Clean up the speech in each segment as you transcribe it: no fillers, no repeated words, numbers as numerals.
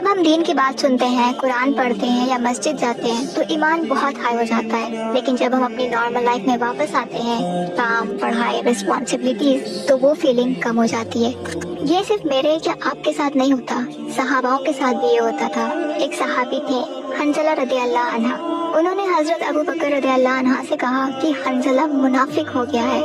جب ہم دین کی بات سنتے ہیں، قرآن پڑھتے ہیں یا مسجد جاتے ہیں تو ایمان بہت ہائی ہو جاتا ہے، لیکن جب ہم اپنی نارمل لائف میں واپس آتے ہیں، کام، پڑھائی، رسپانسبلٹیز، تو وہ فیلنگ کم ہو جاتی ہے۔ یہ صرف میرے یا آپ کے ساتھ نہیں ہوتا، صحاباؤں کے ساتھ بھی یہ ہوتا تھا۔ ایک صحابی تھے حنظلہ رضی اللہ عنہ، انہوں نے حضرت ابو بکر رضی اللہ عنہ سے کہا کہ حنظلہ منافق ہو گیا ہے۔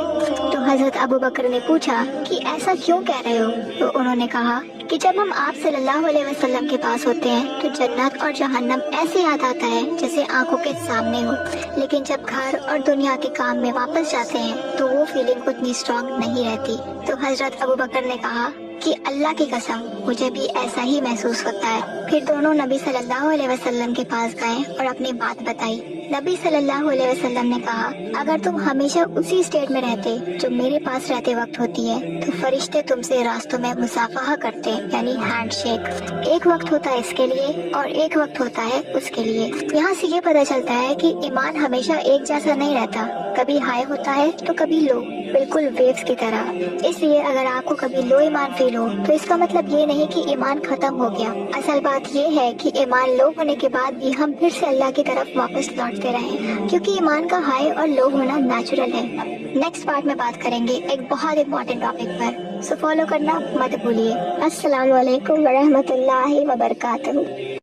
تو حضرت ابو بکر نے پوچھا کہ ایسا کیوں کہہ رہے ہو؟ تو انہوں نے کہا کہ جب ہم آپ صلی اللہ علیہ وسلم کے پاس ہوتے ہیں تو جنت اور جہنم ایسے یاد آتا ہے جیسے آنکھوں کے سامنے ہو، لیکن جب گھر اور دنیا کے کام میں واپس جاتے ہیں تو وہ فیلنگ اتنی اسٹرانگ نہیں رہتی۔ تو حضرت ابو بکر نے کہا کہ اللہ کی قسم مجھے بھی ایسا ہی محسوس ہوتا ہے۔ پھر دونوں نبی صلی اللہ علیہ وسلم کے پاس گئے اور اپنی بات بتائی۔ نبی صلی اللہ علیہ وسلم نے کہا اگر تم ہمیشہ اسی اسٹیٹ میں رہتے جو میرے پاس رہتے وقت ہوتی ہے تو فرشتے تم سے راستوں میں مصافحہ کرتے، یعنی ہینڈ شیک۔ ایک وقت ہوتا ہے اس کے لیے اور ایک وقت ہوتا ہے اس کے لیے۔ یہاں سے یہ پتہ چلتا ہے کہ ایمان ہمیشہ ایک جیسا نہیں رہتا، کبھی ہائی ہوتا ہے تو کبھی لو، بالکل ویوز کی طرح۔ اس لیے اگر آپ کو کبھی لو ایمان فیل ہو تو اس کا مطلب یہ نہیں کہ ایمان ختم ہو گیا۔ اصل بات یہ ہے کہ ایمان لو ہونے کے بعد بھی ہم پھر سے اللہ کی طرف واپس لوٹتے رہیں، کیونکہ ایمان کا ہائی اور لو ہونا نیچرل ہے۔ نیکسٹ پارٹ میں بات کریں گے ایک بہت امپورٹنٹ ٹاپک پر، سو فالو کرنا مت بھولیے۔ السلام علیکم ورحمۃ اللہ وبرکاتہ۔